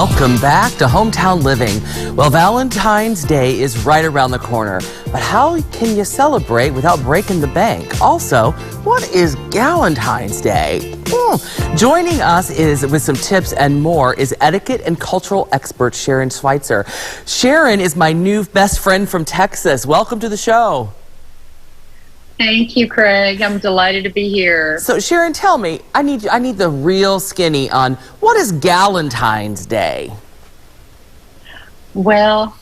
Welcome back to Hometown Living. Well, Valentine's Day is right around the corner, but how can you celebrate without breaking the bank? Also, what is Galentine's Day? Joining us with some tips and more is etiquette and cultural expert Sharon Scweitzer. Sharon is my new best friend from Texas. Welcome to the show. Thank you, Craig. I'm delighted to be here. So, Sharon, tell me, I need the real skinny on what is Galentine's Day? Well,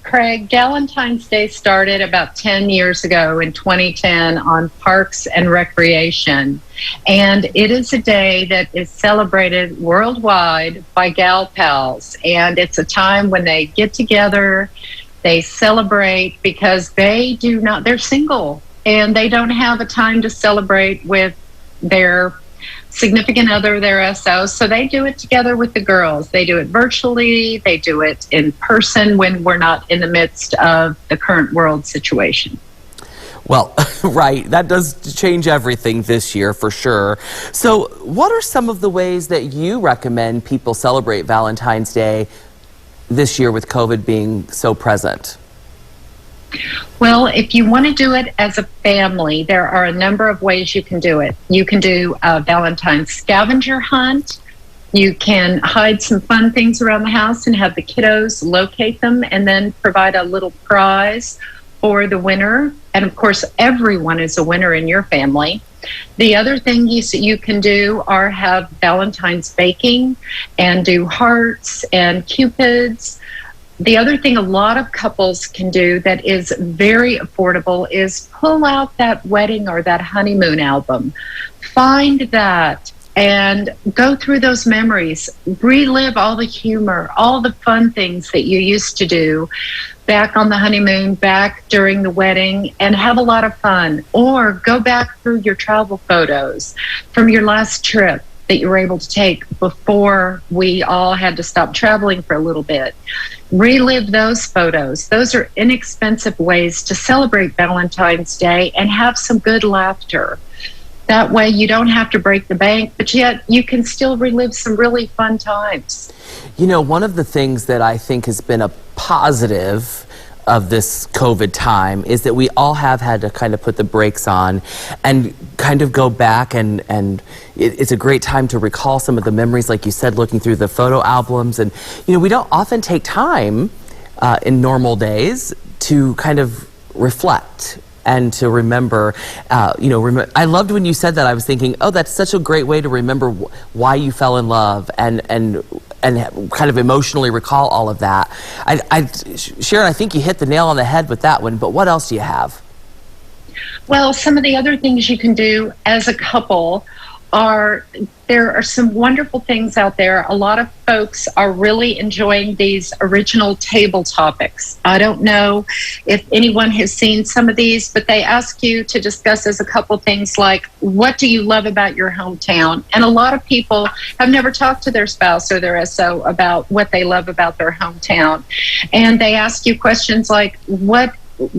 Craig, Galentine's Day started about 10 years ago in 2010 on Parks and Recreation. And it is a day that is celebrated worldwide by gal pals. And it's a time when they get together, they celebrate because they're single. And they don't have a time to celebrate with their significant other, their SO. So they do it together with the girls. They do it virtually. They do it in person when we're not in the midst of the current world situation. Well, right. That does change everything this year for sure. So what are some of the ways that you recommend people celebrate Valentine's Day this year with COVID being so present? Well, if you want to do it as a family, there are a number of ways you can do it. You can do a Valentine's scavenger hunt. You can hide some fun things around the house and have the kiddos locate them and then provide a little prize for the winner. And of course, everyone is a winner in your family. The other thing you can do are have Valentine's baking and do hearts and cupids. The other thing a lot of couples can do that is very affordable is pull out that wedding or that honeymoon album. Find that and go through those memories. Relive all the humor, all the fun things that you used to do back on the honeymoon, back during the wedding, and have a lot of fun. Or go back through your travel photos from your last trip that you were able to take before we all had to stop traveling for a little bit. Relive those photos. Those are inexpensive ways to celebrate Valentine's Day and have some good laughter. That way you don't have to break the bank, but yet you can still relive some really fun times. You know, one of the things that I think has been a positive of this COVID time is that we all have had to kind of put the brakes on and kind of go back and it's a great time to recall some of the memories, like you said, looking through the photo albums. And, you know, we don't often take time in normal days to kind of reflect and to remember, I loved when you said that. I was thinking, oh, that's such a great way to remember why you fell in love and kind of emotionally recall all of that. Sharon, I think you hit the nail on the head with that one, but what else do you have? Well, some of the other things you can do as a couple there are some wonderful things out there. A lot of folks are really enjoying these original table topics. I don't know if anyone has seen some of these, but they ask you to discuss as a couple things like, what do you love about your hometown? And a lot of people have never talked to their spouse or their SO about what they love about their hometown. And they ask you questions like, what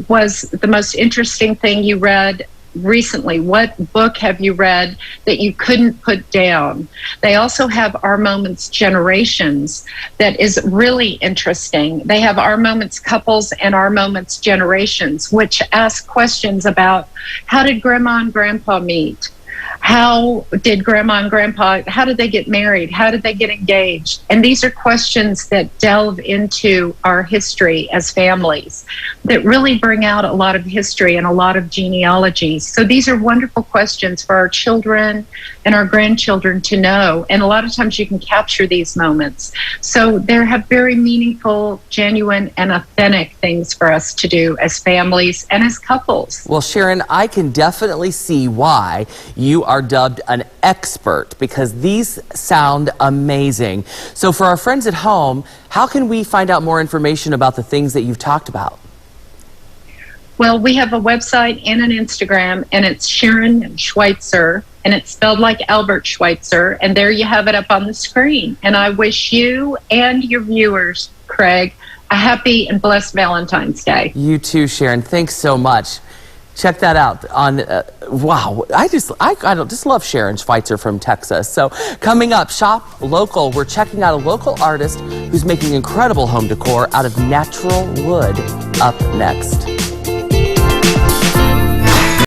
was the most interesting thing you read recently? What book have you read that you couldn't put down? They also have Our Moments Generations that is really interesting. They have Our Moments Couples and Our Moments Generations, which ask questions about how did Grandma and Grandpa meet? How did Grandma and Grandpa, how did they get married? How did they get engaged? And these are questions that delve into our history as families that really bring out a lot of history and a lot of genealogies. So these are wonderful questions for our children and our grandchildren to know. And a lot of times you can capture these moments. So there have very meaningful, genuine, and authentic things for us to do as families and as couples. Well, Sharon, I can definitely see why you are dubbed an expert, because these sound amazing. So for our friends at home, how can we find out more information about the things that you've talked about? Well, we have a website and an Instagram, and it's Sharon Scweitzer, and it's spelled like Albert Schweitzer, and there you have it up on the screen. And I wish you and your viewers, Craig, a happy and blessed Valentine's Day. You too, Sharon. Thanks so much. Check that out on, wow, I just love Sharon Scweitzer from Texas. So coming up, Shop Local, we're checking out a local artist who's making incredible home decor out of natural wood up next.